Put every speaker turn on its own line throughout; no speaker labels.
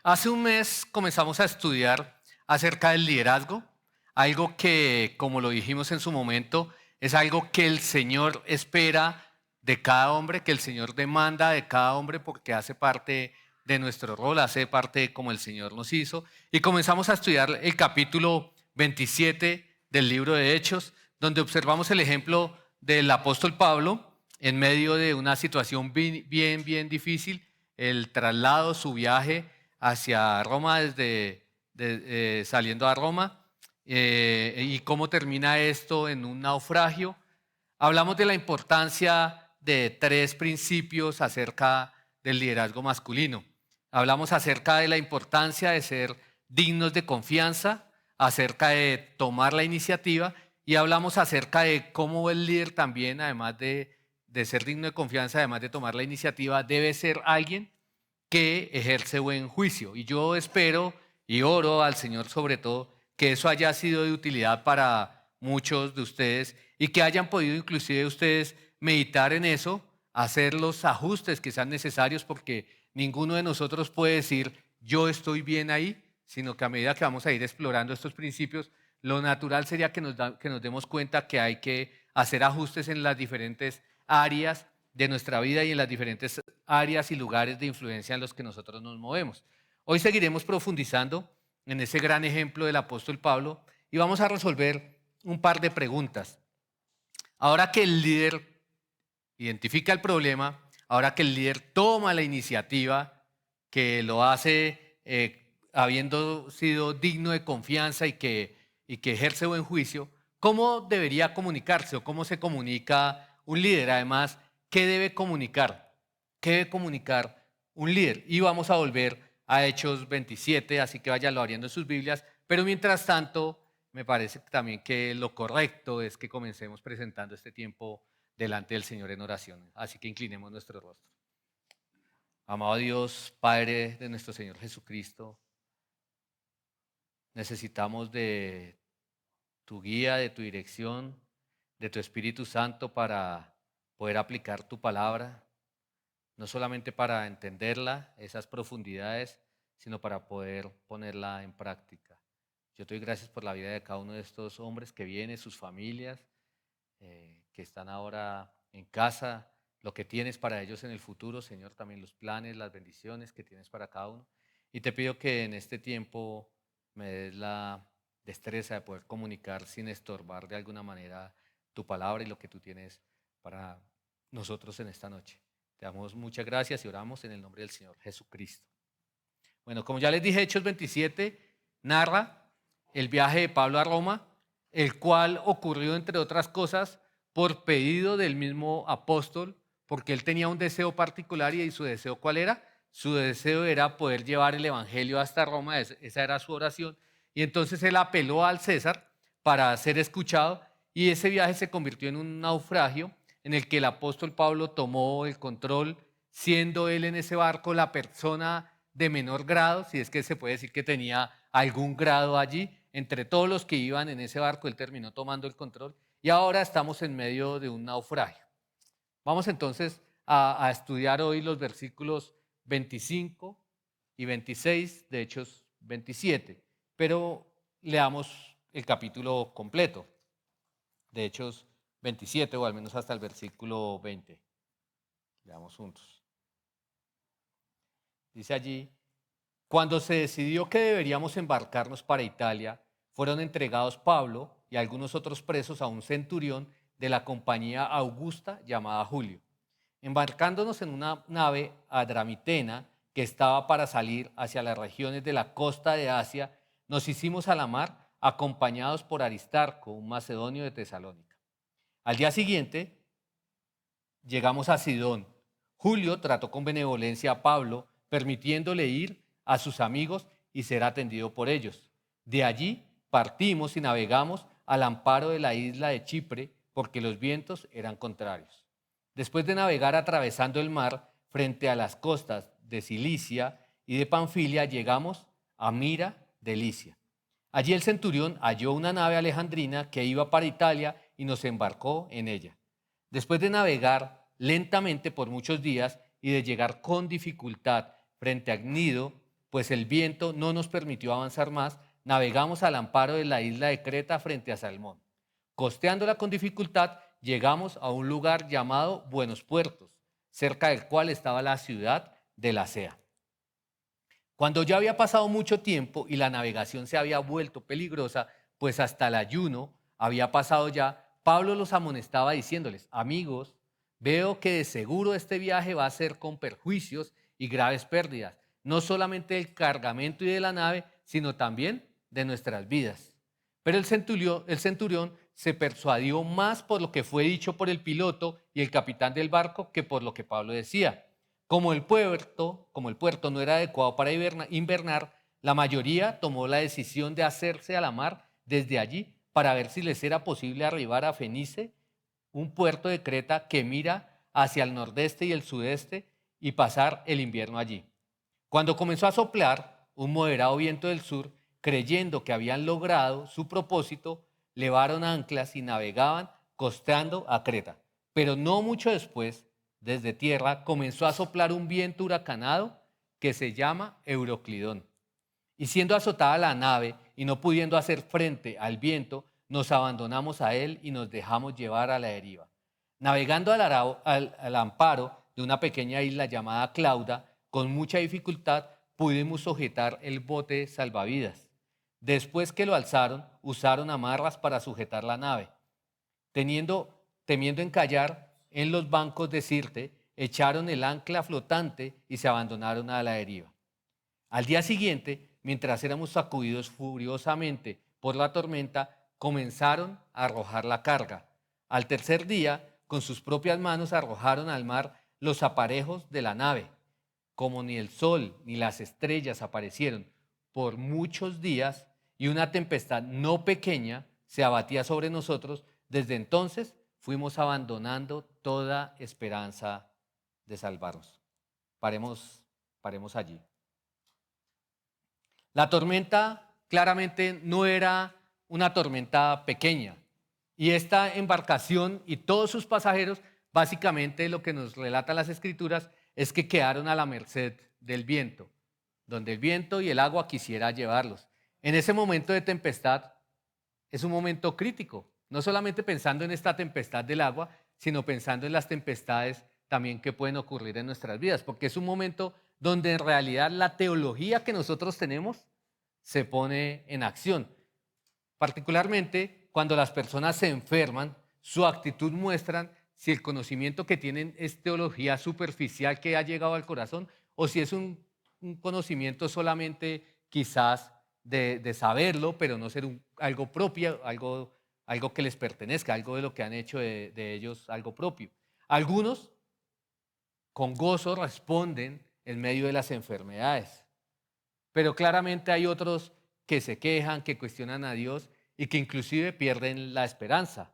Hace un mes comenzamos a estudiar acerca del liderazgo, algo que, como lo dijimos en su momento, es algo que el Señor espera de cada hombre, que el Señor demanda de cada hombre porque hace parte de nuestro rol, hace parte de como el Señor nos hizo. Y comenzamos a estudiar el capítulo 27 del libro de Hechos, donde observamos el ejemplo del apóstol Pablo en medio de una situación bien difícil, el traslado, su viaje hacia Roma saliendo a Roma, y cómo termina esto en un naufragio. Hablamos de la importancia de tres principios acerca del liderazgo masculino. Hablamos acerca de la importancia de ser dignos de confianza, acerca de tomar la iniciativa, y hablamos acerca de cómo el líder también, además de ser digno de confianza, además de tomar la iniciativa, debe ser alguien que ejerce buen juicio. Y yo espero y oro al Señor sobre todo que eso haya sido de utilidad para muchos de ustedes y que hayan podido inclusive ustedes meditar en eso, hacer los ajustes que sean necesarios, porque ninguno de nosotros puede decir yo estoy bien ahí, sino que a medida que vamos a ir explorando estos principios, lo natural sería que nos demos cuenta que hay que hacer ajustes en las diferentes áreas de nuestra vida y en las diferentes áreas y lugares de influencia en los que nosotros nos movemos. Hoy seguiremos profundizando en ese gran ejemplo del apóstol Pablo y vamos a resolver un par de preguntas. Ahora que el líder identifica el problema, ahora que el líder toma la iniciativa, que lo hace habiendo sido digno de confianza y que ejerce buen juicio, ¿cómo debería comunicarse o cómo se comunica un líder? Además, ¿qué debe comunicar? ¿Qué debe comunicar un líder? Y vamos a volver a Hechos 27, así que váyanlo abriendo en sus Biblias, pero mientras tanto, me parece también que lo correcto es que comencemos presentando este tiempo delante del Señor en oración. Así que inclinemos nuestro rostro. Amado Dios, Padre de nuestro Señor Jesucristo, necesitamos de tu guía, de tu dirección, de tu Espíritu Santo para poder aplicar tu palabra, no solamente para entenderla, esas profundidades, sino para poder ponerla en práctica. Yo te doy gracias por la vida de cada uno de estos hombres que vienen, sus familias, que están ahora en casa, lo que tienes para ellos en el futuro, Señor, también los planes, las bendiciones que tienes para cada uno. Y te pido que en este tiempo me des la destreza de poder comunicar sin estorbar de alguna manera tu palabra y lo que tú tienes para nosotros en esta noche. Te damos muchas gracias y oramos en el nombre del Señor Jesucristo. Bueno, como ya les dije, Hechos 27 narra el viaje de Pablo a Roma, el cual ocurrió, entre otras cosas, por pedido del mismo apóstol, porque él tenía un deseo particular. ¿Y su deseo cuál era? Su deseo era poder llevar el evangelio hasta Roma, esa era su oración, y entonces él apeló al César para ser escuchado, y ese viaje se convirtió en un naufragio en el que el apóstol Pablo tomó el control, siendo él en ese barco la persona de menor grado, si es que se puede decir que tenía algún grado allí. Entre todos los que iban en ese barco, él terminó tomando el control y ahora estamos en medio de un naufragio. Vamos entonces a estudiar hoy los versículos 25 y 26 de Hechos 27, pero leamos el capítulo completo de Hechos 27, o al menos hasta el versículo 20. Leamos juntos. Dice allí: cuando se decidió que deberíamos embarcarnos para Italia, fueron entregados Pablo y algunos otros presos a un centurión de la compañía Augusta llamada Julio. Embarcándonos en una nave adramitena que estaba para salir hacia las regiones de la costa de Asia, nos hicimos a la mar acompañados por Aristarco, un macedonio de Tesalónica. Al día siguiente llegamos a Sidón. Julio trató con benevolencia a Pablo, permitiéndole ir a sus amigos y ser atendido por ellos. De allí partimos y navegamos al amparo de la isla de Chipre, porque los vientos eran contrarios. Después de navegar atravesando el mar frente a las costas de Cilicia y de Panfilia, llegamos a Mira de Licia. Allí el centurión halló una nave alejandrina que iba para Italia y nos embarcó en ella. Después de navegar lentamente por muchos días y de llegar con dificultad frente a Gnido, pues el viento no nos permitió avanzar más, navegamos al amparo de la isla de Creta frente a Salmón. Costeándola con dificultad, llegamos a un lugar llamado Buenos Puertos, cerca del cual estaba la ciudad de Lasea. Cuando ya había pasado mucho tiempo y la navegación se había vuelto peligrosa, pues hasta el ayuno había pasado ya, Pablo los amonestaba diciéndoles: amigos, veo que de seguro este viaje va a ser con perjuicios y graves pérdidas, no solamente del cargamento y de la nave, sino también de nuestras vidas. Pero el centurión se persuadió más por lo que fue dicho por el piloto y el capitán del barco que por lo que Pablo decía. Como el puerto no era adecuado para invernar, la mayoría tomó la decisión de hacerse a la mar desde allí para ver si les era posible arribar a Fenice, un puerto de Creta que mira hacia el nordeste y el sudeste, y pasar el invierno allí. Cuando comenzó a soplar un moderado viento del sur, creyendo que habían logrado su propósito, levaron anclas y navegaban costeando a Creta. Pero no mucho después, desde tierra, comenzó a soplar un viento huracanado que se llama Euroclidón. Y siendo azotada la nave y no pudiendo hacer frente al viento, nos abandonamos a él y nos dejamos llevar a la deriva. Navegando al amparo de una pequeña isla llamada Clauda, con mucha dificultad pudimos sujetar el bote salvavidas. Después que lo alzaron, usaron amarras para sujetar la nave. Temiendo encallar en los bancos de Sirte, echaron el ancla flotante y se abandonaron a la deriva. Al día siguiente, mientras éramos sacudidos furiosamente por la tormenta, comenzaron a arrojar la carga. Al tercer día, con sus propias manos arrojaron al mar los aparejos de la nave. Como ni el sol ni las estrellas aparecieron por muchos días y una tempestad no pequeña se abatía sobre nosotros, desde entonces fuimos abandonando toda esperanza de salvarnos. Paremos allí. La tormenta claramente no era una tormenta pequeña, y esta embarcación y todos sus pasajeros, básicamente lo que nos relatan las escrituras es que quedaron a la merced del viento, donde el viento y el agua quisiera llevarlos. En ese momento de tempestad es un momento crítico, no solamente pensando en esta tempestad del agua, sino pensando en las tempestades también que pueden ocurrir en nuestras vidas, porque es un momento donde en realidad la teología que nosotros tenemos se pone en acción. Particularmente cuando las personas se enferman, su actitud muestra si el conocimiento que tienen es teología superficial que ha llegado al corazón, o si es un conocimiento solamente quizás de saberlo, pero no ser algo propio, algo que les pertenezca, algo de lo que han hecho de ellos algo propio. Algunos con gozo responden en medio de las enfermedades, pero claramente hay otros que se quejan, que cuestionan a Dios y que inclusive pierden la esperanza.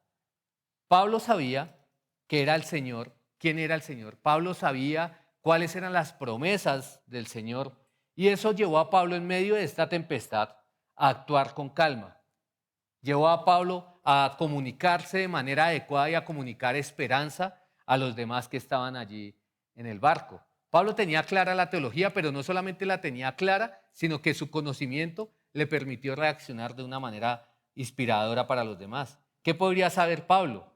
Pablo sabía que era el Señor, quién era el Señor. Pablo sabía cuáles eran las promesas del Señor, y eso llevó a Pablo en medio de esta tempestad a actuar con calma. Llevó a Pablo a comunicarse de manera adecuada y a comunicar esperanza a los demás que estaban allí en el barco. Pablo tenía clara la teología, pero no solamente la tenía clara, sino que su conocimiento le permitió reaccionar de una manera inspiradora para los demás. ¿Qué podría saber Pablo?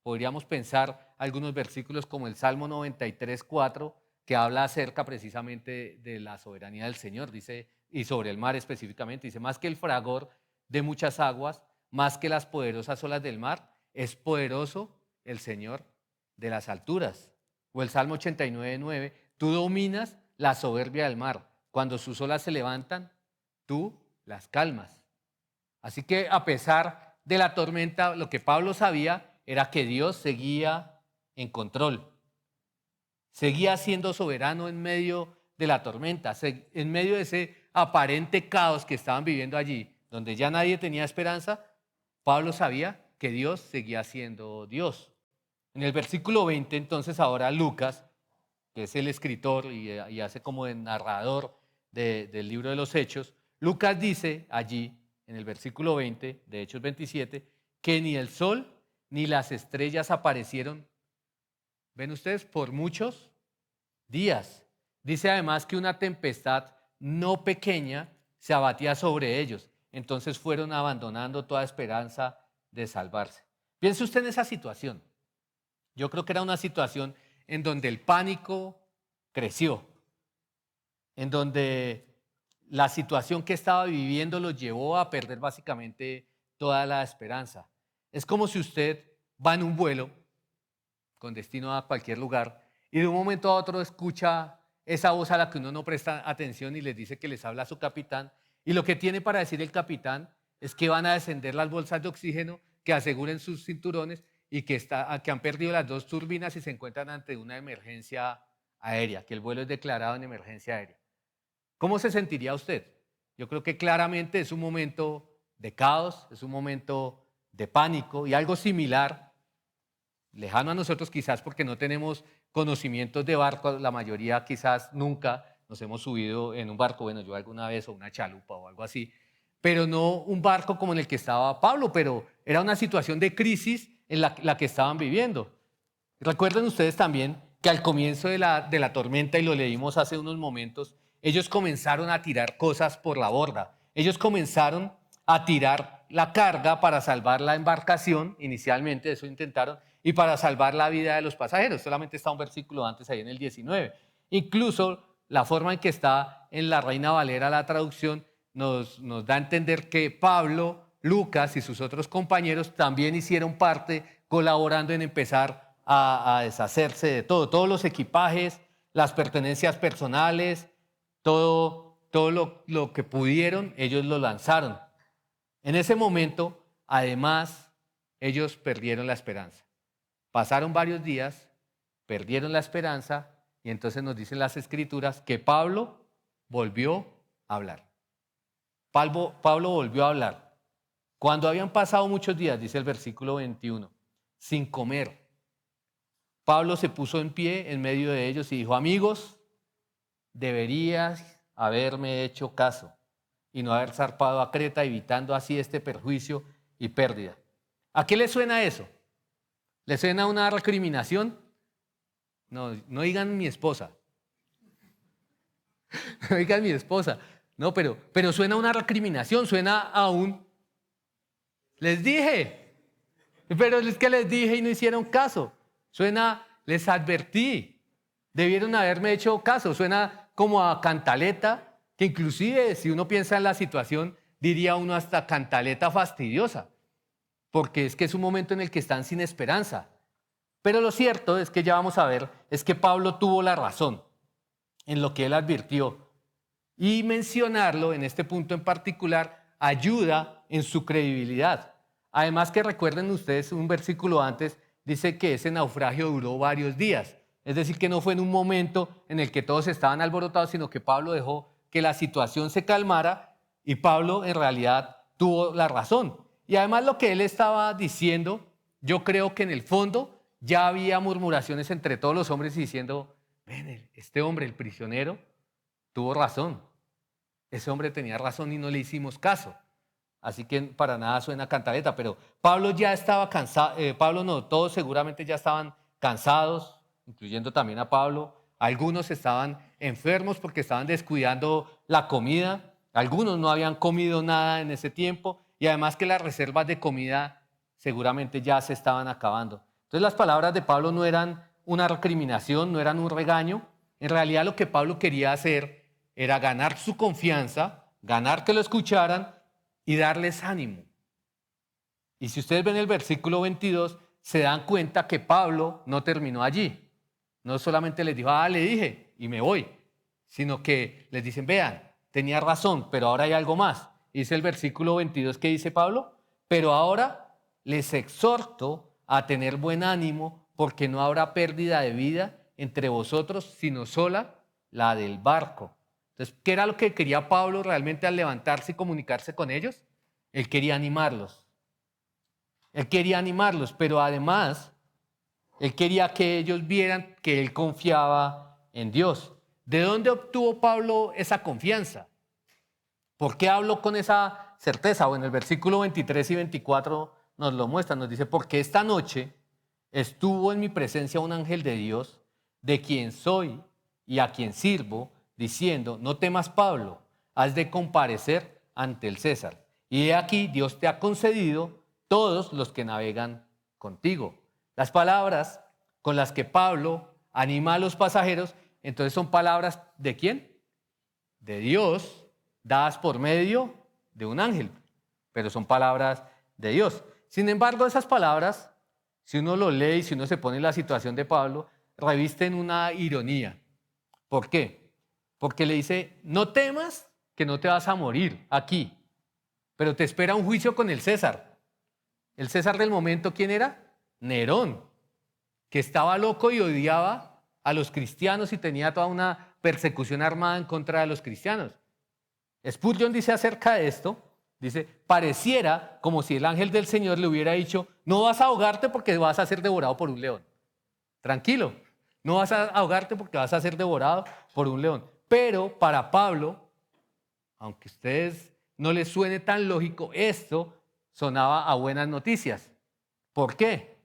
Podríamos pensar algunos versículos como el Salmo 93:4, que habla acerca precisamente de la soberanía del Señor, dice, y sobre el mar específicamente, dice: más que el fragor de muchas aguas, más que las poderosas olas del mar, es poderoso el Señor de las alturas. O el Salmo 89:9, tú dominas la soberbia del mar, cuando sus olas se levantan, tú las calmas. Así que a pesar de la tormenta, lo que Pablo sabía era que Dios seguía en control, seguía siendo soberano en medio de la tormenta, en medio de ese aparente caos que estaban viviendo allí, donde ya nadie tenía esperanza. Pablo sabía que Dios seguía siendo Dios. En el versículo 20, entonces, ahora Lucas, que es el escritor y hace como de narrador del libro de los Hechos, Lucas dice allí, en el versículo 20 de Hechos 27, que ni el sol ni las estrellas aparecieron, ven ustedes, por muchos días. Dice además que una tempestad no pequeña se abatía sobre ellos. Entonces fueron abandonando toda esperanza de salvarse. Piense usted en esa situación. Yo creo que era una situación en donde el pánico creció, en donde la situación que estaba viviendo los llevó a perder básicamente toda la esperanza. Es como si usted va en un vuelo con destino a cualquier lugar y de un momento a otro escucha esa voz a la que uno no presta atención y les dice que les habla su capitán, y lo que tiene para decir el capitán es que van a descender las bolsas de oxígeno, que aseguren sus cinturones y que han perdido las 2 turbinas y se encuentran ante una emergencia aérea, que el vuelo es declarado en emergencia aérea. ¿Cómo se sentiría usted? Yo creo que claramente es un momento de caos, es un momento de pánico y algo similar, lejano a nosotros quizás porque no tenemos conocimientos de barco, la mayoría quizás nunca nos hemos subido en un barco, bueno, yo alguna vez, o una chalupa o algo así, pero no un barco como en el que estaba Pablo, pero era una situación de crisis en la que estaban viviendo. Recuerden ustedes también que al comienzo de la tormenta, y lo leímos hace unos momentos, ellos comenzaron a tirar cosas por la borda. Ellos comenzaron a tirar la carga para salvar la embarcación, inicialmente eso intentaron, y para salvar la vida de los pasajeros. Solamente está un versículo antes ahí en el 19. Incluso la forma en que está en la Reina Valera la traducción nos da a entender que Pablo, Lucas y sus otros compañeros también hicieron parte colaborando en empezar a deshacerse de todo, todos los equipajes, las pertenencias personales, todo lo que pudieron, ellos lo lanzaron. En ese momento, además, ellos perdieron la esperanza. Pasaron varios días, perdieron la esperanza y entonces nos dicen las Escrituras que Pablo volvió a hablar. Pablo volvió a hablar. Cuando habían pasado muchos días, dice el versículo 21, sin comer, Pablo se puso en pie en medio de ellos y dijo: amigos, deberías haberme hecho caso y no haber zarpado a Creta, evitando así este perjuicio y pérdida. ¿A qué le suena eso? ¿Le suena una recriminación? No, no digan mi esposa. No digan mi esposa. No, pero suena una recriminación, suena a un... Les dije, pero es que les dije y no hicieron caso. Suena, les advertí, debieron haberme hecho caso. Suena como a cantaleta, que inclusive si uno piensa en la situación, diría uno hasta cantaleta fastidiosa, porque es que es un momento en el que están sin esperanza. Pero lo cierto es que ya vamos a ver, es que Pablo tuvo la razón en lo que él advirtió. Y mencionarlo en este punto en particular ayuda en su credibilidad. Además que recuerden ustedes, un versículo antes dice que ese naufragio duró varios días. Es decir, que no fue en un momento en el que todos estaban alborotados, sino que Pablo dejó que la situación se calmara y Pablo en realidad tuvo la razón. Y además lo que él estaba diciendo, yo creo que en el fondo ya había murmuraciones entre todos los hombres diciendo: ven, este hombre, el prisionero, tuvo razón. Ese hombre tenía razón y no le hicimos caso. Así que para nada suena cantaleta, pero Pablo ya estaba cansado, Pablo no, todos seguramente ya estaban cansados, incluyendo también a Pablo. Algunos estaban enfermos porque estaban descuidando la comida, algunos no habían comido nada en ese tiempo y además que las reservas de comida seguramente ya se estaban acabando. Entonces las palabras de Pablo no eran una recriminación, no eran un regaño. En realidad lo que Pablo quería hacer era ganar su confianza, ganar que lo escucharan y darles ánimo. Y si ustedes ven el versículo 22, se dan cuenta que Pablo no terminó allí. No solamente les dijo: le dije y me voy, sino que les dicen: vean, tenía razón, pero ahora hay algo más. Dice el versículo 22 que dice Pablo: pero ahora les exhorto a tener buen ánimo, porque no habrá pérdida de vida entre vosotros, sino sola la del barco. Entonces, ¿qué era lo que quería Pablo realmente al levantarse y comunicarse con ellos? Él quería animarlos. Él quería animarlos, pero además, él quería que ellos vieran que él confiaba en Dios. ¿De dónde obtuvo Pablo esa confianza? ¿Por qué habló con esa certeza? Bueno, el versículo 23 y 24 nos lo muestra, nos dice: porque esta noche estuvo en mi presencia un ángel de Dios, de quien soy y a quien sirvo, diciendo: no temas, Pablo, has de comparecer ante el César. Y he aquí, Dios te ha concedido todos los que navegan contigo. Las palabras con las que Pablo anima a los pasajeros, entonces son palabras ¿de quién? De Dios, dadas por medio de un ángel, pero son palabras de Dios. Sin embargo, esas palabras, si uno lo lee y si uno se pone en la situación de Pablo, revisten una ironía. ¿Por qué? Porque le dice: no temas que no te vas a morir aquí, pero te espera un juicio con el César. El César del momento, ¿quién era? Nerón, que estaba loco y odiaba a los cristianos y tenía toda una persecución armada en contra de los cristianos. Spurgeon dice acerca de esto, dice: pareciera como si el ángel del Señor le hubiera dicho: no vas a ahogarte porque vas a ser devorado por un león. Tranquilo, no vas a ahogarte porque vas a ser devorado por un león. Pero para Pablo, aunque a ustedes no les suene tan lógico, esto sonaba a buenas noticias. ¿Por qué?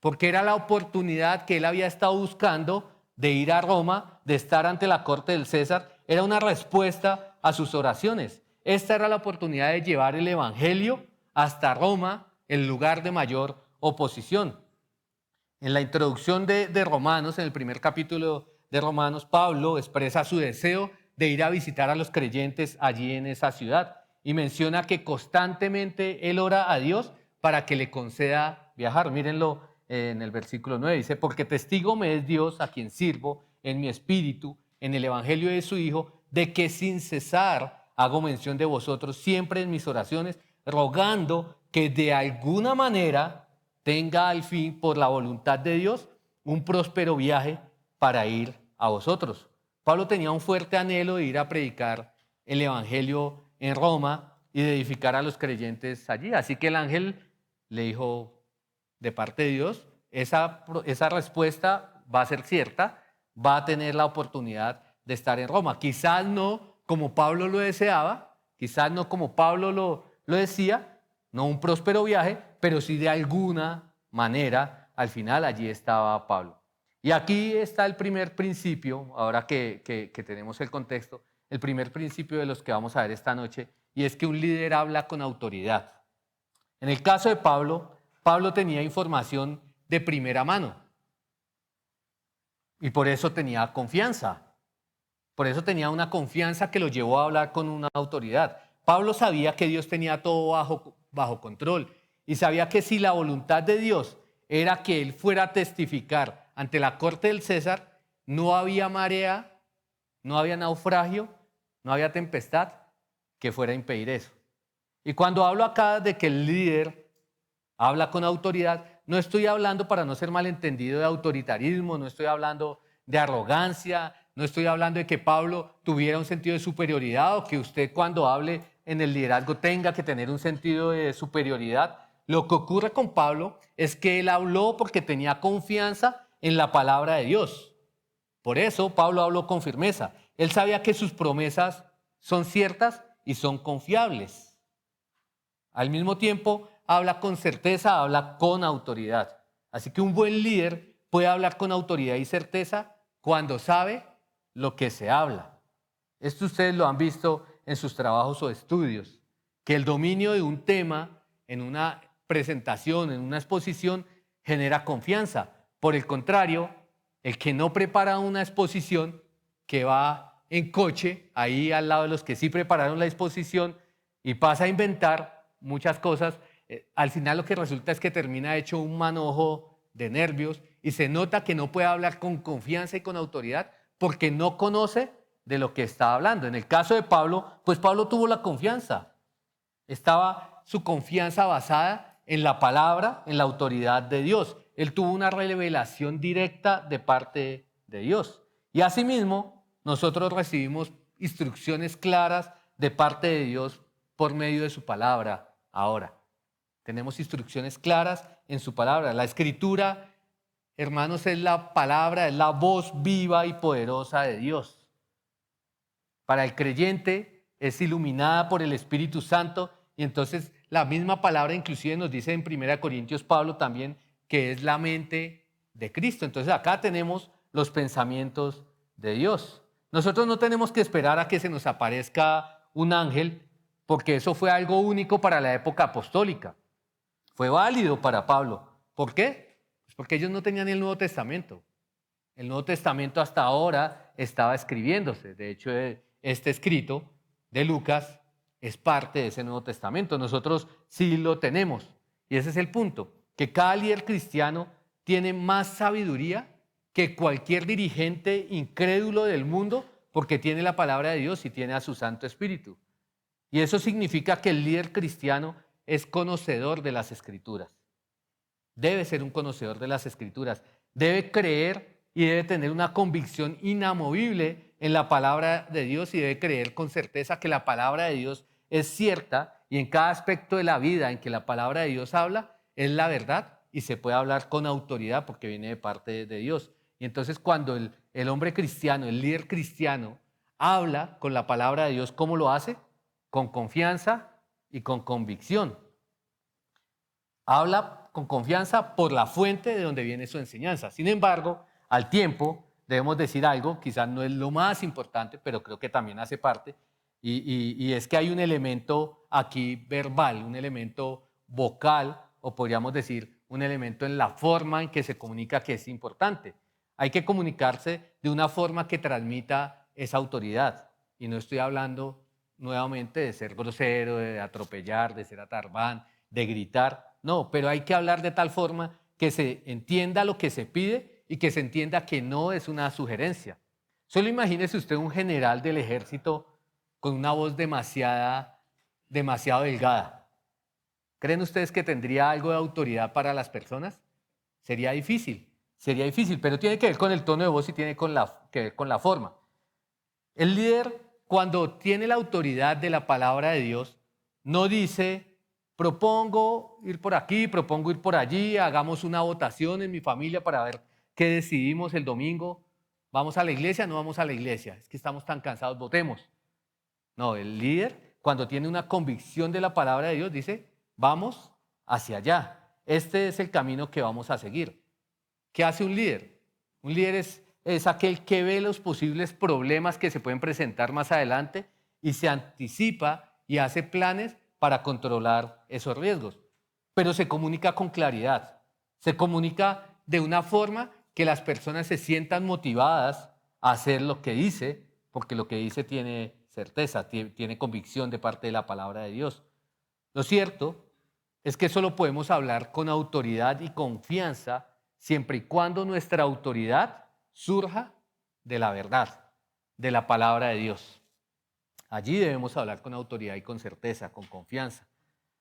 Porque era la oportunidad que él había estado buscando de ir a Roma, de estar ante la corte del César. Era una respuesta a sus oraciones. Esta era la oportunidad de llevar el evangelio hasta Roma, el lugar de mayor oposición. En la introducción de Romanos, en el primer capítulo de Romanos, Pablo expresa su deseo de ir a visitar a los creyentes allí en esa ciudad y menciona que constantemente él ora a Dios para que le conceda viajar. Mírenlo en el versículo 9, dice: porque testigo me es Dios, a quien sirvo en mi espíritu, en el evangelio de su Hijo, de que sin cesar hago mención de vosotros siempre en mis oraciones, rogando que de alguna manera tenga al fin, por la voluntad de Dios, un próspero viaje para ir a vosotros. Pablo tenía un fuerte anhelo de ir a predicar el evangelio en Roma y de edificar a los creyentes allí. Así que el ángel le dijo de parte de Dios: esa respuesta va a ser cierta, va a tener la oportunidad de estar en Roma. Quizás no como Pablo lo deseaba, quizás no como Pablo lo decía, no un próspero viaje, pero sí de alguna manera al final allí estaba Pablo. Y aquí está el primer principio, ahora que tenemos el contexto, el primer principio de los que vamos a ver esta noche, y es que un líder habla con autoridad. En el caso de Pablo, Pablo tenía información de primera mano y por eso tenía confianza. Por eso tenía una confianza que lo llevó a hablar con una autoridad. Pablo sabía que Dios tenía todo bajo control y sabía que si la voluntad de Dios era que él fuera a testificar ante la corte del César, no había marea, no había naufragio, no había tempestad que fuera a impedir eso. Y cuando hablo acá de que el líder habla con autoridad, no estoy hablando, para no ser malentendido, de autoritarismo, no estoy hablando de arrogancia, no estoy hablando de que Pablo tuviera un sentido de superioridad o que usted cuando hable en el liderazgo tenga que tener un sentido de superioridad. Lo que ocurre con Pablo es que él habló porque tenía confianza en la palabra de Dios. Por eso Pablo habló con firmeza. Él sabía que sus promesas son ciertas y son confiables. Al mismo tiempo, habla con certeza, habla con autoridad. Así que un buen líder puede hablar con autoridad y certeza cuando sabe lo que se habla. Esto ustedes lo han visto en sus trabajos o estudios, que el dominio de un tema en una presentación, en una exposición, genera confianza. Por el contrario, el que no prepara una exposición, que va en coche, ahí al lado de los que sí prepararon la exposición y pasa a inventar muchas cosas, al final lo que resulta es que termina hecho un manojo de nervios y se nota que no puede hablar con confianza y con autoridad porque no conoce de lo que está hablando. En el caso de Pablo, pues Pablo tuvo la confianza. Estaba su confianza basada en la palabra, en la autoridad de Dios. Él tuvo una revelación directa de parte de Dios. Y asimismo, nosotros recibimos instrucciones claras de parte de Dios por medio de su palabra ahora. Tenemos instrucciones claras en su palabra. La Escritura, hermanos, es la palabra, es la voz viva y poderosa de Dios. Para el creyente es iluminada por el Espíritu Santo y entonces la misma palabra inclusive nos dice en 1 Corintios Pablo también que es la mente de Cristo. Entonces acá tenemos los pensamientos de Dios. Nosotros no tenemos que esperar a que se nos aparezca un ángel, porque eso fue algo único para la época apostólica. Fue válido para Pablo. ¿Por qué? Pues porque ellos no tenían el Nuevo Testamento. El Nuevo Testamento hasta ahora estaba escribiéndose. De hecho, este escrito de Lucas es parte de ese Nuevo Testamento. Nosotros sí lo tenemos. Y ese es el punto, que cada líder cristiano tiene más sabiduría que cualquier dirigente incrédulo del mundo, porque tiene la palabra de Dios y tiene a su Santo Espíritu. Y eso significa que el líder cristiano es conocedor de las Escrituras. Debe ser un conocedor de las Escrituras. Debe creer y debe tener una convicción inamovible en la palabra de Dios y debe creer con certeza que la palabra de Dios es cierta y en cada aspecto de la vida en que la palabra de Dios habla es la verdad y se puede hablar con autoridad porque viene de parte de Dios. Y entonces cuando el hombre cristiano, el líder cristiano, habla con la palabra de Dios, ¿cómo lo hace? Con confianza y con convicción. Habla con confianza por la fuente de donde viene su enseñanza. Sin embargo, al tiempo debemos decir algo, quizás no es lo más importante, pero creo que también hace parte, y es que hay un elemento aquí verbal, un elemento vocal, o podríamos decir un elemento en la forma en que se comunica que es importante. Hay que comunicarse de una forma que transmita esa autoridad, y no estoy hablando nuevamente de ser grosero, de atropellar, de ser atarbán, de gritar. No, pero hay que hablar de tal forma que se entienda lo que se pide y que se entienda que no es una sugerencia. Solo imagínese usted un general del ejército con una voz demasiado delgada. ¿Creen ustedes que tendría algo de autoridad para las personas? Sería difícil, pero tiene que ver con el tono de voz y tiene que ver con la forma. El líder, cuando tiene la autoridad de la palabra de Dios, no dice, propongo ir por aquí, propongo ir por allí, hagamos una votación en mi familia para ver qué decidimos el domingo. ¿Vamos a la iglesia o no vamos a la iglesia? Es que estamos tan cansados, votemos. No, el líder, cuando tiene una convicción de la palabra de Dios, dice, vamos hacia allá. Este es el camino que vamos a seguir. ¿Qué hace un líder? Un líder es aquel que ve los posibles problemas que se pueden presentar más adelante y se anticipa y hace planes para controlar esos riesgos. Pero se comunica con claridad, se comunica de una forma que las personas se sientan motivadas a hacer lo que dice, porque lo que dice tiene certeza, tiene convicción de parte de la palabra de Dios. Lo cierto es que solo podemos hablar con autoridad y confianza siempre y cuando nuestra autoridad surja de la verdad, de la palabra de Dios. Allí debemos hablar con autoridad y con certeza, con confianza.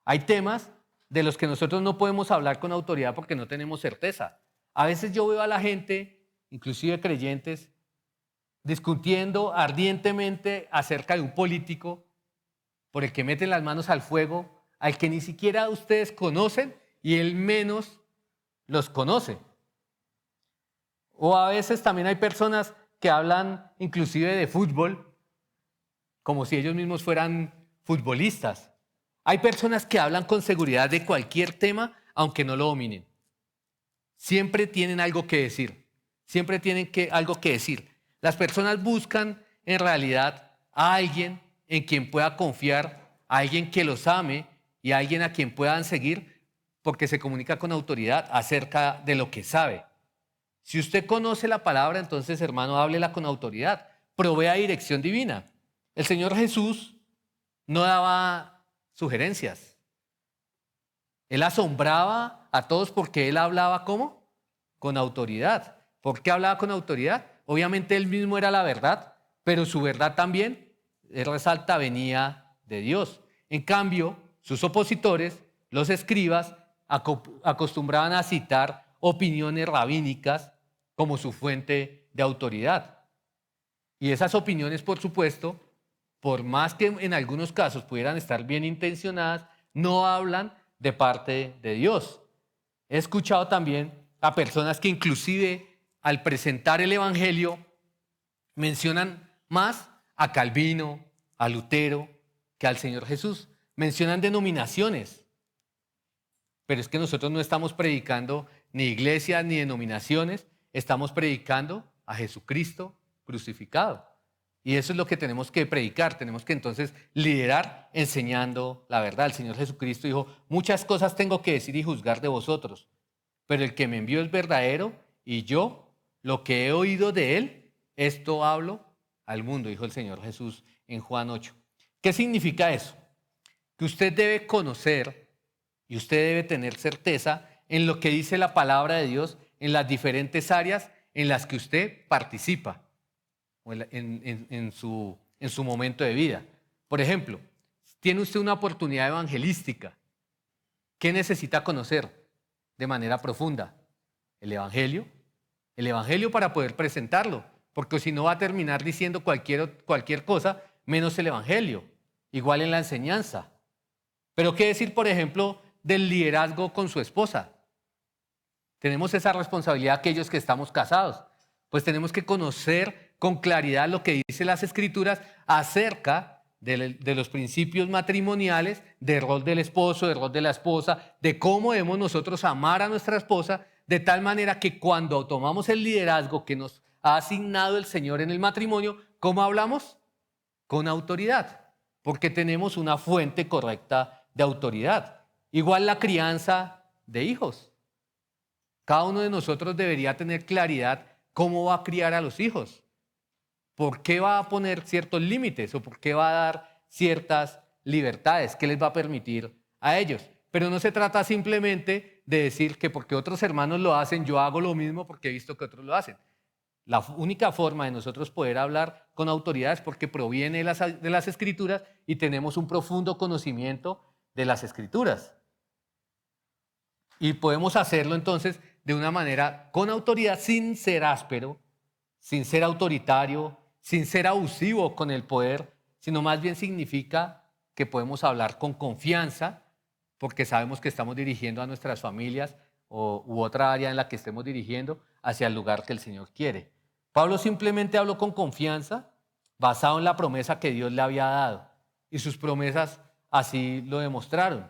Hay temas de los que nosotros no podemos hablar con autoridad porque no tenemos certeza. A veces yo veo a la gente, inclusive creyentes, discutiendo ardientemente acerca de un político por el que meten las manos al fuego, al que ni siquiera ustedes conocen y él menos los conoce. O a veces también hay personas que hablan inclusive de fútbol, como si ellos mismos fueran futbolistas. Hay personas que hablan con seguridad de cualquier tema, aunque no lo dominen. Siempre tienen algo que decir, siempre tienen algo que decir. Las personas buscan en realidad a alguien en quien pueda confiar, a alguien que los ame y a alguien a quien puedan seguir, porque se comunica con autoridad acerca de lo que sabe. Si usted conoce la palabra, entonces, hermano, háblela con autoridad. Provea dirección divina. El Señor Jesús no daba sugerencias. Él asombraba a todos porque Él hablaba ¿cómo? Con autoridad. ¿Por qué hablaba con autoridad? Obviamente Él mismo era la verdad, pero su verdad también, Él resalta, venía de Dios. En cambio, sus opositores, los escribas, acostumbraban a citar opiniones rabínicas como su fuente de autoridad. Y esas opiniones, por supuesto, por más que en algunos casos pudieran estar bien intencionadas, no hablan de parte de Dios. He escuchado también a personas que inclusive al presentar el Evangelio mencionan más a Calvino, a Lutero, que al Señor Jesús. Mencionan denominaciones. Pero es que nosotros no estamos predicando ni iglesias ni denominaciones, estamos predicando a Jesucristo crucificado. Y eso es lo que tenemos que predicar, tenemos que entonces liderar enseñando la verdad. El Señor Jesucristo dijo, muchas cosas tengo que decir y juzgar de vosotros, pero el que me envió es verdadero y yo, lo que he oído de él, esto hablo al mundo, dijo el Señor Jesús en Juan 8. ¿Qué significa eso? Que usted debe conocer y usted debe tener certeza en lo que dice la palabra de Dios en las diferentes áreas en las que usted participa en su momento de vida. Por ejemplo, tiene usted una oportunidad evangelística. ¿Qué necesita conocer de manera profunda? El Evangelio para poder presentarlo, porque si no va a terminar diciendo cualquier cosa menos el Evangelio, igual en la enseñanza. Pero ¿qué decir, por ejemplo, del liderazgo con su esposa? Tenemos esa responsabilidad aquellos que estamos casados, pues tenemos que conocer con claridad lo que dice las Escrituras acerca de los principios matrimoniales, del rol del esposo, del rol de la esposa, de cómo debemos nosotros amar a nuestra esposa, de tal manera que cuando tomamos el liderazgo que nos ha asignado el Señor en el matrimonio, ¿cómo hablamos? Con autoridad, porque tenemos una fuente correcta de autoridad. Igual la crianza de hijos. Cada uno de nosotros debería tener claridad cómo va a criar a los hijos, por qué va a poner ciertos límites o por qué va a dar ciertas libertades, qué les va a permitir a ellos. Pero no se trata simplemente de decir que porque otros hermanos lo hacen, yo hago lo mismo porque he visto que otros lo hacen. La única forma de nosotros poder hablar con autoridad es porque proviene de las Escrituras y tenemos un profundo conocimiento de las Escrituras. Y podemos hacerlo entonces de una manera con autoridad, sin ser áspero, sin ser autoritario, sin ser abusivo con el poder, sino más bien significa que podemos hablar con confianza, porque sabemos que estamos dirigiendo a nuestras familias u otra área en la que estemos dirigiendo hacia el lugar que el Señor quiere. Pablo simplemente habló con confianza, basado en la promesa que Dios le había dado, y sus promesas así lo demostraron.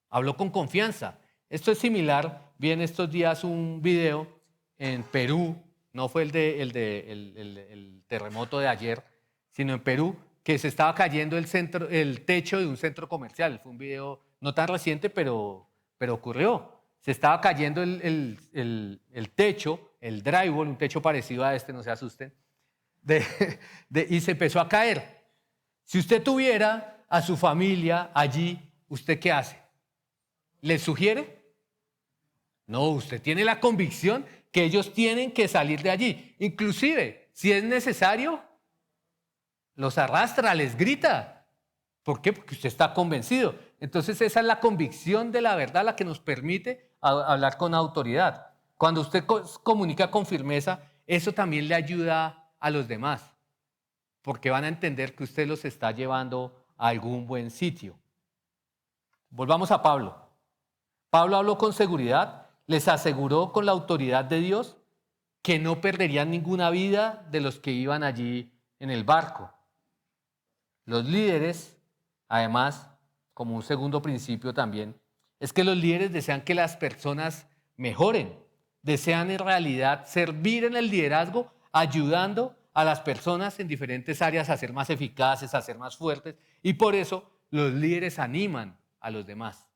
Habló con confianza. Esto es similar, vi en estos días un video en Perú, no fue el terremoto de ayer, sino en Perú, que se estaba cayendo el techo de un centro comercial. Fue un video no tan reciente, pero ocurrió. Se estaba cayendo el techo, el drywall, un techo parecido a este, no se asusten, y se empezó a caer. Si usted tuviera a su familia allí, ¿usted qué hace? ¿Le sugiere? No, usted tiene la convicción que ellos tienen que salir de allí. Inclusive, si es necesario, los arrastra, les grita. ¿Por qué? Porque usted está convencido. Entonces esa es la convicción de la verdad la que nos permite hablar con autoridad. Cuando usted comunica con firmeza, eso también le ayuda a los demás, porque van a entender que usted los está llevando a algún buen sitio. Volvamos a Pablo. Pablo habló con seguridad, les aseguró con la autoridad de Dios que no perderían ninguna vida de los que iban allí en el barco. Los líderes, además, como un segundo principio también, es que los líderes desean que las personas mejoren, desean en realidad servir en el liderazgo, ayudando a las personas en diferentes áreas a ser más eficaces, a ser más fuertes, y por eso los líderes animan a los demás.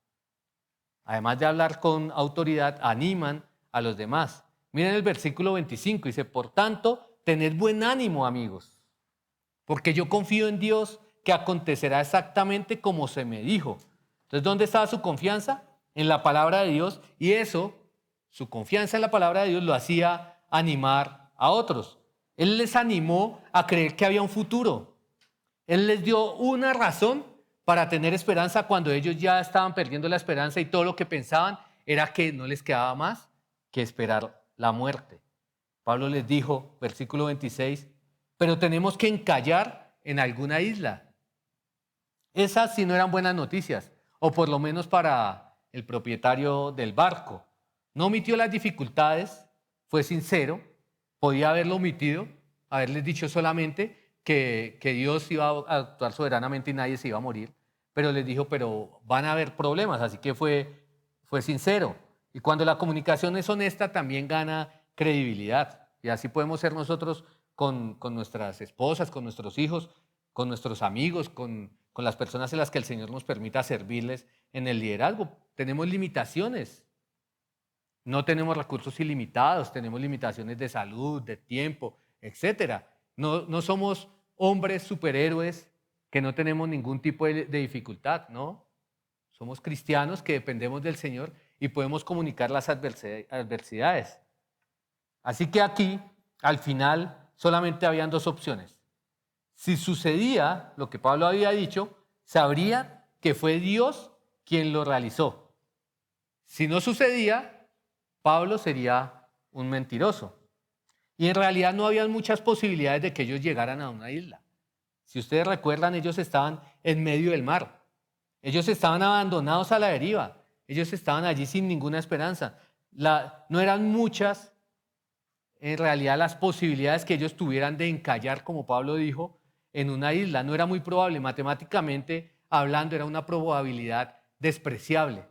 Además de hablar con autoridad, animan a los demás. Miren el versículo 25, dice, por tanto, tened buen ánimo, amigos, porque yo confío en Dios que acontecerá exactamente como se me dijo. Entonces, ¿dónde estaba su confianza? En la palabra de Dios, y eso, su confianza en la palabra de Dios lo hacía animar a otros. Él les animó a creer que había un futuro. Él les dio una razón para tener esperanza cuando ellos ya estaban perdiendo la esperanza y todo lo que pensaban era que no les quedaba más que esperar la muerte. Pablo les dijo, versículo 26, pero tenemos que encallar en alguna isla. Esas sí no eran buenas noticias, o por lo menos para el propietario del barco. No omitió las dificultades, fue sincero, podía haberlo omitido, haberles dicho solamente que Dios iba a actuar soberanamente y nadie se iba a morir, pero les dijo, pero van a haber problemas, así que fue sincero. Y cuando la comunicación es honesta también gana credibilidad, y así podemos ser nosotros con nuestras esposas, con nuestros hijos, con nuestros amigos, con las personas en las que el Señor nos permita servirles en el liderazgo. Tenemos limitaciones, no tenemos recursos ilimitados, tenemos limitaciones de salud, de tiempo, etcétera. No somos hombres superhéroes que no tenemos ningún tipo de dificultad, ¿no? Somos cristianos que dependemos del Señor y podemos comunicar las adversidades. Así que aquí, al final, solamente habían dos opciones. Si sucedía lo que Pablo había dicho, sabrían que fue Dios quien lo realizó. Si no sucedía, Pablo sería un mentiroso. Y en realidad no había muchas posibilidades de que ellos llegaran a una isla. Si ustedes recuerdan, ellos estaban en medio del mar. Ellos estaban abandonados a la deriva. Ellos estaban allí sin ninguna esperanza. No eran muchas, en realidad, las posibilidades que ellos tuvieran de encallar, como Pablo dijo, en una isla. No era muy probable. Matemáticamente hablando, era una probabilidad despreciable.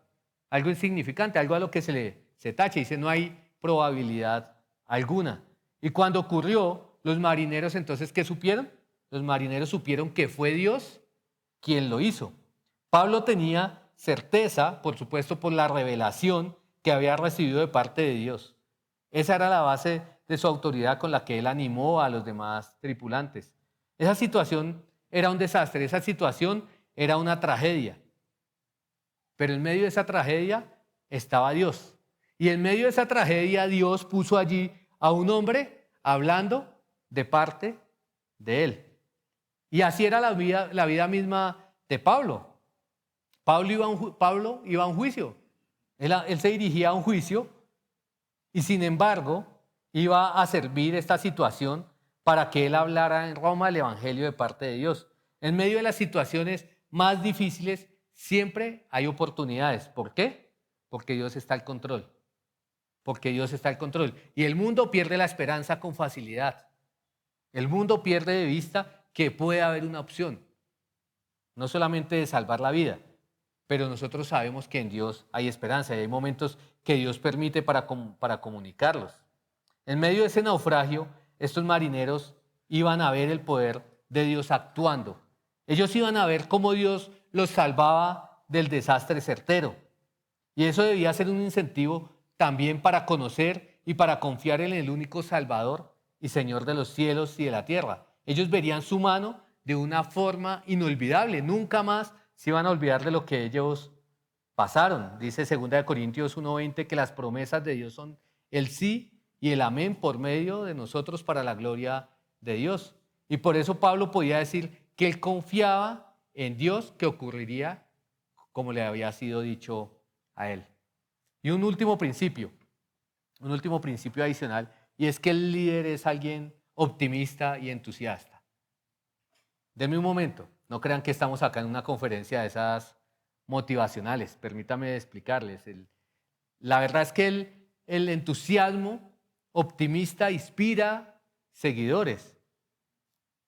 Algo insignificante, algo a lo que se tacha. Dice, no hay probabilidad alguna. Y cuando ocurrió, los marineros entonces, ¿qué supieron? Los marineros supieron que fue Dios quien lo hizo. Pablo tenía certeza, por supuesto, por la revelación que había recibido de parte de Dios. Esa era la base de su autoridad con la que él animó a los demás tripulantes. Esa situación era un desastre, esa situación era una tragedia. Pero en medio de esa tragedia estaba Dios. Y en medio de esa tragedia Dios puso allí a un hombre hablando de parte de él. Y así era la vida misma de Pablo. Pablo iba a un juicio. Él se dirigía a un juicio y sin embargo iba a servir esta situación para que él hablara en Roma el evangelio de parte de Dios. En medio de las situaciones más difíciles siempre hay oportunidades. ¿Por qué? Porque Dios está al control. Porque Dios está al control. Y el mundo pierde la esperanza con facilidad. El mundo pierde de vista que puede haber una opción. No solamente de salvar la vida, pero nosotros sabemos que en Dios hay esperanza y hay momentos que Dios permite para comunicarlos. En medio de ese naufragio, estos marineros iban a ver el poder de Dios actuando. Ellos iban a ver cómo Dios los salvaba del desastre certero. Y eso debía ser un incentivo también para conocer y para confiar en el único Salvador y Señor de los cielos y de la tierra. Ellos verían su mano de una forma inolvidable. Nunca más se iban a olvidar de lo que ellos pasaron. Dice 2 Corintios 1:20 que las promesas de Dios son el sí y el amén por medio de nosotros para la gloria de Dios. Y por eso Pablo podía decir que él confiaba en Dios que ocurriría como le había sido dicho a él. Y un último principio adicional, y es que el líder es alguien optimista y entusiasta. Denme un momento, no crean que estamos acá en una conferencia de esas motivacionales, permítame explicarles. La verdad es que el entusiasmo optimista inspira seguidores.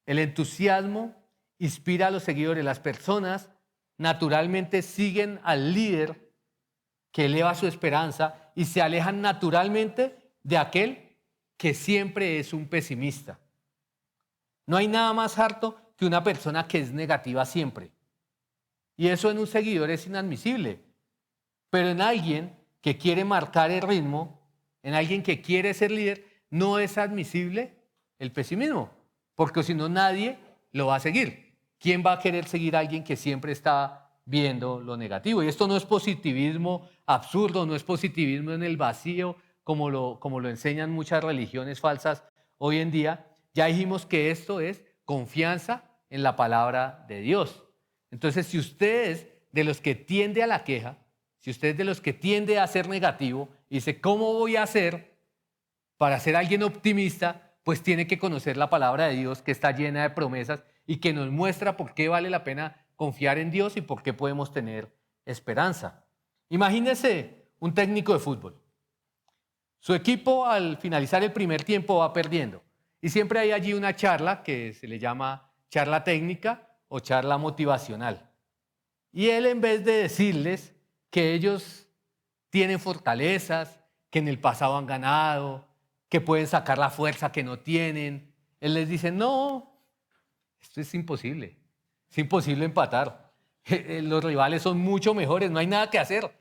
El entusiasmo inspira a los seguidores. Las personas naturalmente siguen al líder que eleva su esperanza y se alejan naturalmente de aquel que siempre es un pesimista. No hay nada más harto que una persona que es negativa siempre. Y eso en un seguidor es inadmisible. Pero en alguien que quiere marcar el ritmo, en alguien que quiere ser líder, no es admisible el pesimismo, porque si no nadie lo va a seguir. ¿Quién va a querer seguir a alguien que siempre está viendo lo negativo? Y esto no es positivismo absurdo, no es positivismo en el vacío, como lo enseñan muchas religiones falsas hoy en día. Ya dijimos que esto es confianza en la palabra de Dios. Entonces, si usted es de los que tiende a la queja, si usted es de los que tiende a ser negativo y dice, ¿cómo voy a hacer para ser alguien optimista? Pues tiene que conocer la palabra de Dios que está llena de promesas y que nos muestra por qué vale la pena confiar en Dios y por qué podemos tener esperanza. Imagínese un técnico de fútbol. Su equipo al finalizar el primer tiempo va perdiendo y siempre hay allí una charla que se le llama charla técnica o charla motivacional. Y él, en vez de decirles que ellos tienen fortalezas, que en el pasado han ganado, que pueden sacar la fuerza que no tienen, Él les dice, no, esto es imposible empatar. Los rivales son mucho mejores, no hay nada que hacer.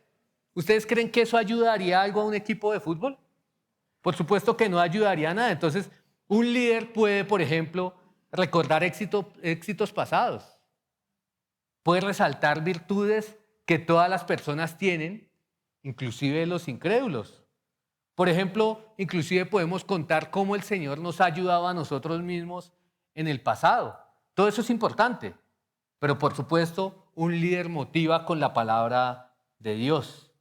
¿Ustedes creen que eso ayudaría algo a un equipo de fútbol? Por supuesto que no ayudaría a nada. Entonces, un líder puede, por ejemplo, recordar éxitos pasados. Puede resaltar virtudes que todas las personas tienen, inclusive los incrédulos. Por ejemplo, inclusive podemos contar cómo el Señor nos ha ayudado a nosotros mismos en el pasado. Todo eso es importante, pero por supuesto, un líder motiva con la palabra de Dios.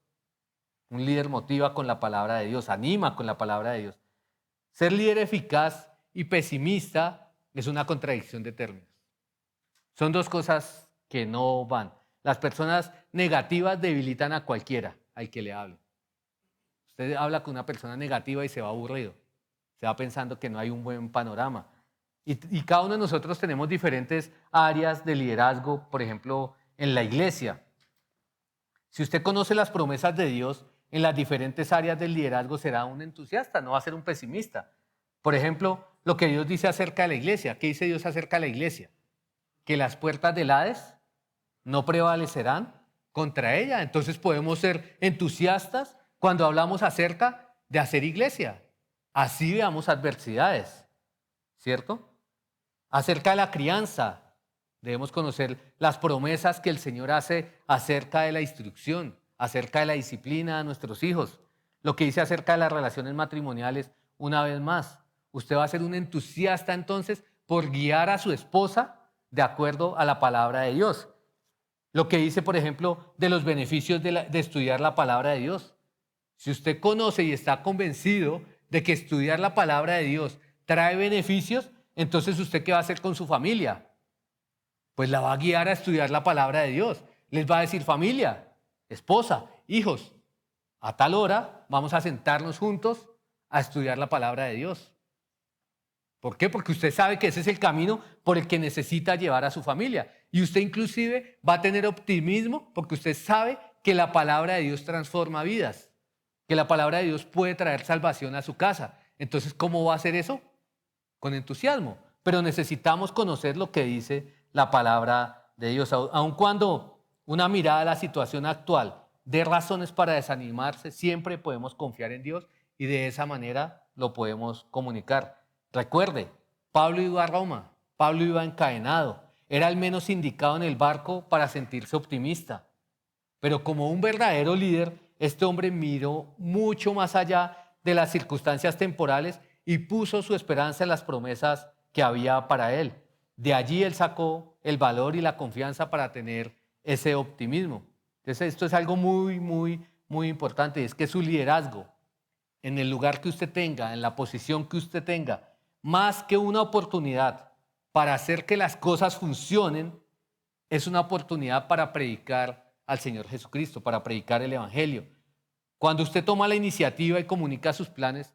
Un líder motiva con la palabra de Dios, anima con la palabra de Dios. Ser líder eficaz y pesimista es una contradicción de términos. Son dos cosas que no van. Las personas negativas debilitan a cualquiera al que le hable. Usted habla con una persona negativa y se va aburrido. Se va pensando que no hay un buen panorama. Y cada uno de nosotros tenemos diferentes áreas de liderazgo, por ejemplo, en la iglesia. Si usted conoce las promesas de Dios en las diferentes áreas del liderazgo, será un entusiasta, no va a ser un pesimista. Por ejemplo, lo que Dios dice acerca de la iglesia. ¿Qué dice Dios acerca de la iglesia? Que las puertas del Hades no prevalecerán contra ella. Entonces podemos ser entusiastas cuando hablamos acerca de hacer iglesia. Así veamos adversidades, ¿cierto? Acerca de la crianza, debemos conocer las promesas que el Señor hace acerca de la instrucción, acerca de la disciplina a nuestros hijos. Lo que dice acerca de las relaciones matrimoniales, una vez más, usted va a ser un entusiasta entonces por guiar a su esposa de acuerdo a la palabra de Dios. Lo que dice, por ejemplo, de los beneficios de estudiar la palabra de Dios. Si usted conoce y está convencido de que estudiar la palabra de Dios trae beneficios, entonces ¿usted qué va a hacer con su familia? Pues la va a guiar a estudiar la palabra de Dios. Les va a decir, familia, esposa, hijos, a tal hora vamos a sentarnos juntos a estudiar la palabra de Dios. ¿Por qué? Porque usted sabe que ese es el camino por el que necesita llevar a su familia. Y usted inclusive va a tener optimismo porque usted sabe que la palabra de Dios transforma vidas, que la palabra de Dios puede traer salvación a su casa. Entonces, ¿cómo va a hacer eso? Con entusiasmo. Pero necesitamos conocer lo que dice la palabra de Dios. Aun cuando una mirada a la situación actual dé razones para desanimarse, siempre podemos confiar en Dios y de esa manera lo podemos comunicar. Recuerde, Pablo iba a Roma, Pablo iba encadenado, era el menos indicado en el barco para sentirse optimista. Pero como un verdadero líder, este hombre miró mucho más allá de las circunstancias temporales y puso su esperanza en las promesas que había para él. De allí él sacó el valor y la confianza para tener ese optimismo. Entonces esto es algo muy, muy, muy importante, y es que su liderazgo, en el lugar que usted tenga, en la posición que usted tenga, más que una oportunidad para hacer que las cosas funcionen, es una oportunidad para predicar al Señor Jesucristo, para predicar el Evangelio. Cuando usted toma la iniciativa y comunica sus planes,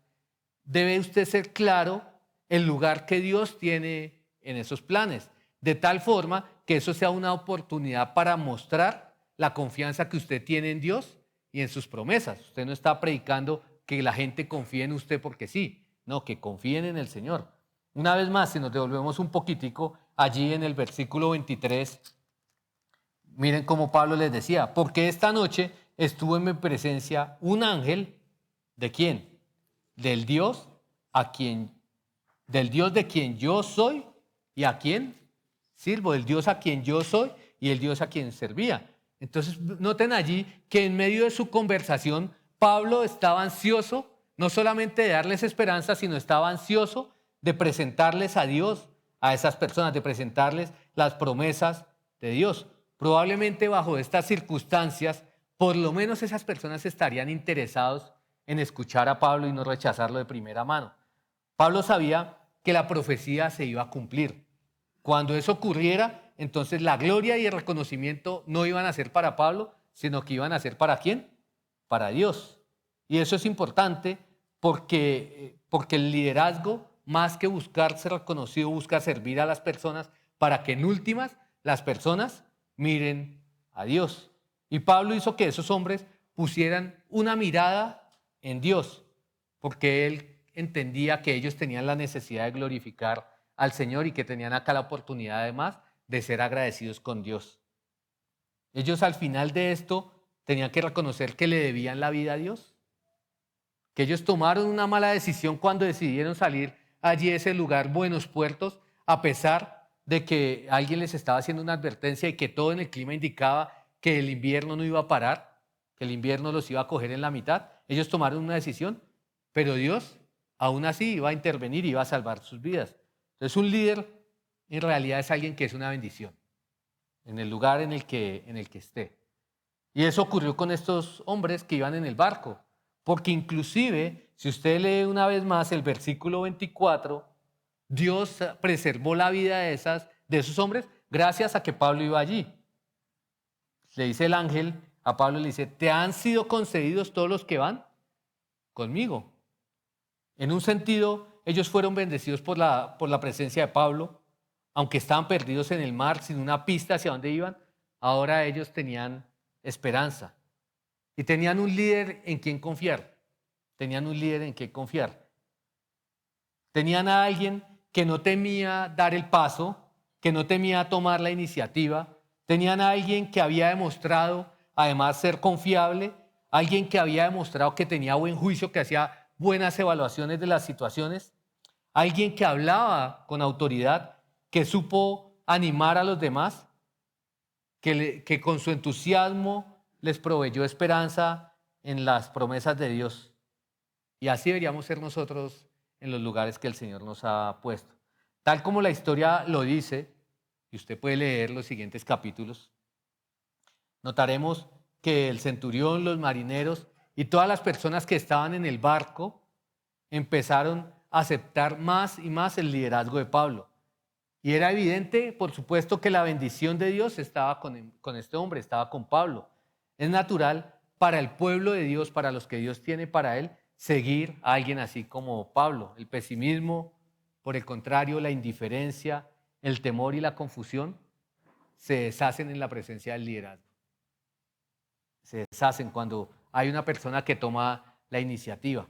debe usted ser claro el lugar que Dios tiene en esos planes, de tal forma que eso sea una oportunidad para mostrar la confianza que usted tiene en Dios y en sus promesas. Usted no está predicando que la gente confíe en usted porque sí, no, que confíen en el Señor. Una vez más, si nos devolvemos un poquitico allí en el versículo 23, miren cómo Pablo les decía, porque esta noche estuvo en mi presencia un ángel, ¿de quién? Del Dios de quien yo soy y a quien sirvo, del Dios a quien yo soy y el Dios a quien servía. Entonces noten allí que en medio de su conversación Pablo estaba ansioso no solamente de darles esperanza, sino estaba ansioso de presentarles a Dios, a esas personas, de presentarles las promesas de Dios. Probablemente bajo estas circunstancias, por lo menos esas personas estarían interesados en escuchar a Pablo y no rechazarlo de primera mano. Pablo sabía que la profecía se iba a cumplir. Cuando eso ocurriera, entonces la gloria y el reconocimiento no iban a ser para Pablo, sino que iban a ser ¿para quién? Para Dios. Y eso es importante porque el liderazgo, más que buscar ser reconocido, busca servir a las personas para que en últimas las personas miren a Dios. Y Pablo hizo que esos hombres pusieran una mirada en Dios, porque él entendía que ellos tenían la necesidad de glorificar al Señor y que tenían acá la oportunidad además de ser agradecidos con Dios. Ellos al final de esto tenían que reconocer que le debían la vida a Dios, que ellos tomaron una mala decisión cuando decidieron salir allí a ese lugar, Buenos Puertos, a pesar de que alguien les estaba haciendo una advertencia y que todo en el clima indicaba que el invierno no iba a parar, que el invierno los iba a coger en la mitad. Ellos tomaron una decisión, pero Dios aún así iba a intervenir y iba a salvar sus vidas. Entonces un líder en realidad es alguien que es una bendición en el lugar en el que esté. Y eso ocurrió con estos hombres que iban en el barco, porque inclusive, si usted lee una vez más el versículo 24, Dios preservó la vida de esos hombres gracias a que Pablo iba allí. Le dice el ángel a Pablo, le dice, ¿te han sido concedidos todos los que van conmigo? En un sentido, ellos fueron bendecidos por la presencia de Pablo, aunque estaban perdidos en el mar sin una pista hacia dónde iban, ahora ellos tenían esperanza y tenían un líder en quien confiar, tenían un líder en quien confiar. Tenían a alguien que no temía dar el paso, que no temía tomar la iniciativa, tenían a alguien que había demostrado además ser confiable, alguien que había demostrado que tenía buen juicio, que hacía buenas evaluaciones de las situaciones, alguien que hablaba con autoridad, que supo animar a los demás, que con su entusiasmo les proveyó esperanza en las promesas de Dios. Y así deberíamos ser nosotros en los lugares que el Señor nos ha puesto. Tal como la historia lo dice, y usted puede leer los siguientes capítulos, notaremos que el centurión, los marineros y todas las personas que estaban en el barco empezaron a aceptar más y más el liderazgo de Pablo. Y era evidente, por supuesto, que la bendición de Dios estaba con este hombre, estaba con Pablo. Es natural para el pueblo de Dios, para los que Dios tiene para él, seguir a alguien así como Pablo. El pesimismo, por el contrario, la indiferencia, el temor y la confusión se deshacen en la presencia del liderazgo. Se deshacen cuando hay una persona que toma la iniciativa.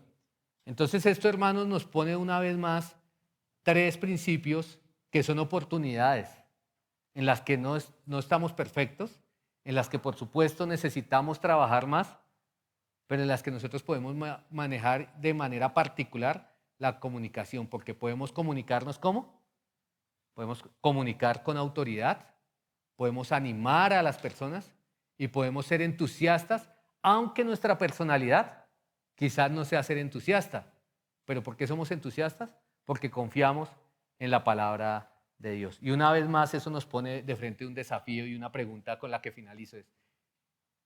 Entonces esto, hermanos, nos pone una vez más 3 principios que son oportunidades en las que no estamos perfectos, en las que por supuesto necesitamos trabajar más, pero en las que nosotros podemos manejar de manera particular la comunicación, porque podemos comunicarnos ¿cómo? Podemos comunicar con autoridad, podemos animar a las personas y podemos ser entusiastas, aunque nuestra personalidad quizás no sea ser entusiasta. ¿Pero por qué somos entusiastas? Porque confiamos en la palabra de Dios. Y una vez más eso nos pone de frente un desafío y una pregunta con la que finalizo es,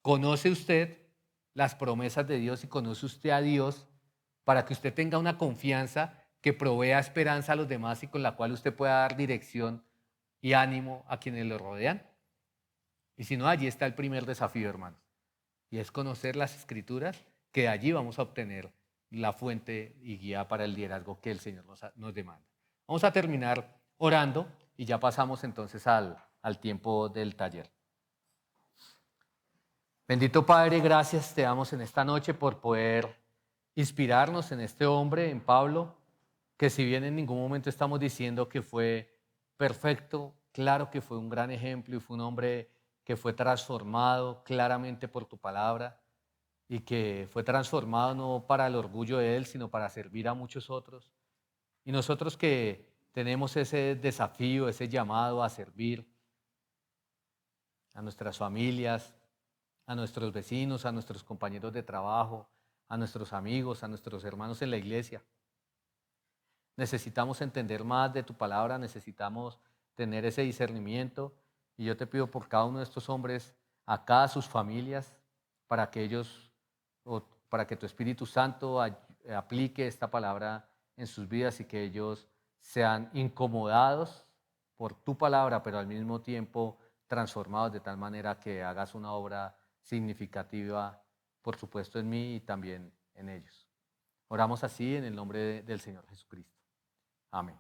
¿conoce usted las promesas de Dios y conoce usted a Dios para que usted tenga una confianza que provea esperanza a los demás y con la cual usted pueda dar dirección y ánimo a quienes lo rodean? Y si no, allí está el primer desafío, hermanos, y es conocer las Escrituras, que de allí vamos a obtener la fuente y guía para el liderazgo que el Señor nos demanda. Vamos a terminar orando y ya pasamos entonces al tiempo del taller. Bendito Padre, gracias te damos en esta noche por poder inspirarnos en este hombre, en Pablo, que si bien en ningún momento estamos diciendo que fue perfecto, claro que fue un gran ejemplo y fue un hombre que fue transformado claramente por tu palabra y que fue transformado no para el orgullo de él, sino para servir a muchos otros. Y nosotros que tenemos ese desafío, ese llamado a servir a nuestras familias, a nuestros vecinos, a nuestros compañeros de trabajo, a nuestros amigos, a nuestros hermanos en la iglesia. Necesitamos entender más de tu palabra, necesitamos tener ese discernimiento y yo te pido por cada uno de estos hombres, acá, a sus familias, para que ellos, para que tu Espíritu Santo aplique esta palabra en sus vidas y que ellos sean incomodados por tu palabra, pero al mismo tiempo transformados de tal manera que hagas una obra significativa, por supuesto en mí y también en ellos. Oramos así en el nombre del Señor Jesucristo. Amén.